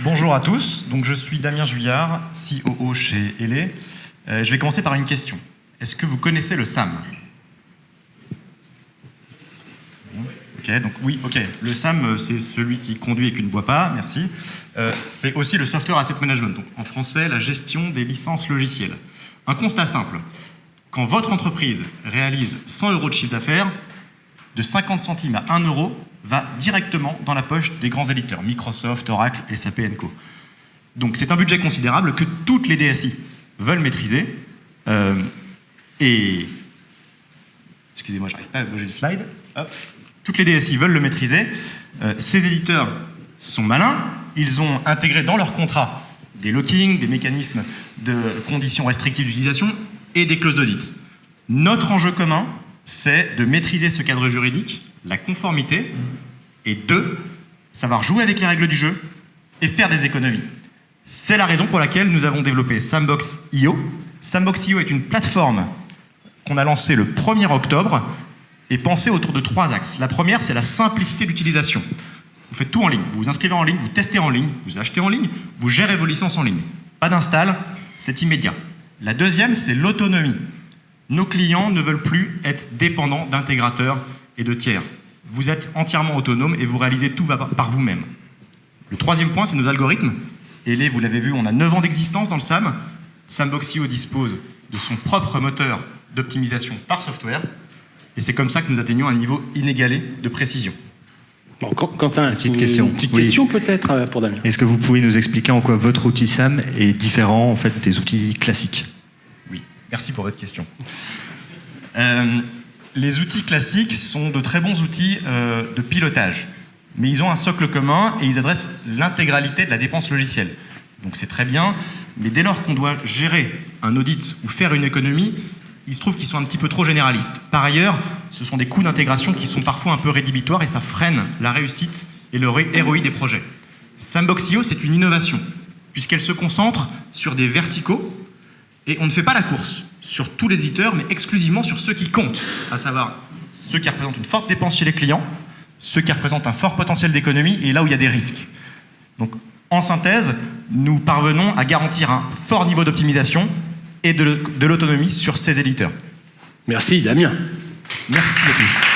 Bonjour à tous, donc je suis Damien Juillard, COO chez Elé. Je vais commencer par une question. Est-ce que vous connaissez le SAM? Ok, donc oui, ok. Le SAM, c'est celui qui conduit et qui ne boit pas, merci. C'est aussi le Software Asset Management, donc en français, la gestion des licences logicielles. Un constat simple, quand votre entreprise réalise 100 € de chiffre d'affaires, de 50 centimes à 1 € va directement dans la poche des grands éditeurs, Microsoft, Oracle, SAP & Co. Donc c'est un budget considérable que toutes les DSI veulent maîtriser. Excusez-moi, j'arrive pas à bouger le slide. Hop. Toutes les DSI veulent le maîtriser. Ces éditeurs sont malins. Ils ont intégré dans leur contrat des lockings, des mécanismes de conditions restrictives d'utilisation et des clauses d'audit. Notre enjeu commun, c'est de maîtriser ce cadre juridique, la conformité, et savoir jouer avec les règles du jeu et faire des économies. C'est la raison pour laquelle nous avons développé Sandbox.io. Sandbox.io est une plateforme qu'on a lancée le 1er octobre et pensée autour de 3 axes. La première, c'est la simplicité d'utilisation. Vous faites tout en ligne. Vous vous inscrivez en ligne, vous testez en ligne, vous achetez en ligne, vous gérez vos licences en ligne. Pas d'install, c'est immédiat. La deuxième, c'est l'autonomie. Nos clients ne veulent plus être dépendants d'intégrateurs et de tiers. Vous êtes entièrement autonome et vous réalisez tout par vous-même. Le troisième point, c'est nos algorithmes. Elé, vous l'avez vu, on a 9 ans d'existence dans le SAM. Sandbox.io dispose de son propre moteur d'optimisation par software. Et c'est comme ça que nous atteignons un niveau inégalé de précision. Bon, Quentin, petite question peut-être pour Damien. Est-ce que vous pouvez nous expliquer en quoi votre outil SAM est différent en fait, des outils classiques? Oui, merci pour votre question. Les outils classiques sont de très bons outils de pilotage, mais ils ont un socle commun et ils adressent l'intégralité de la dépense logicielle. Donc c'est très bien, mais dès lors qu'on doit gérer un audit ou faire une économie, il se trouve qu'ils sont un petit peu trop généralistes. Par ailleurs, ce sont des coûts d'intégration qui sont parfois un peu rédhibitoires et ça freine la réussite et le ROI des projets. Sandbox.io, c'est une innovation, puisqu'elle se concentre sur des verticaux et on ne fait pas la course sur tous les éditeurs, mais exclusivement sur ceux qui comptent, à savoir ceux qui représentent une forte dépense chez les clients, ceux qui représentent un fort potentiel d'économie et là où il y a des risques. Donc, en synthèse, nous parvenons à garantir un fort niveau d'optimisation et de l'autonomie sur ces éditeurs. Merci Damien. Merci à tous.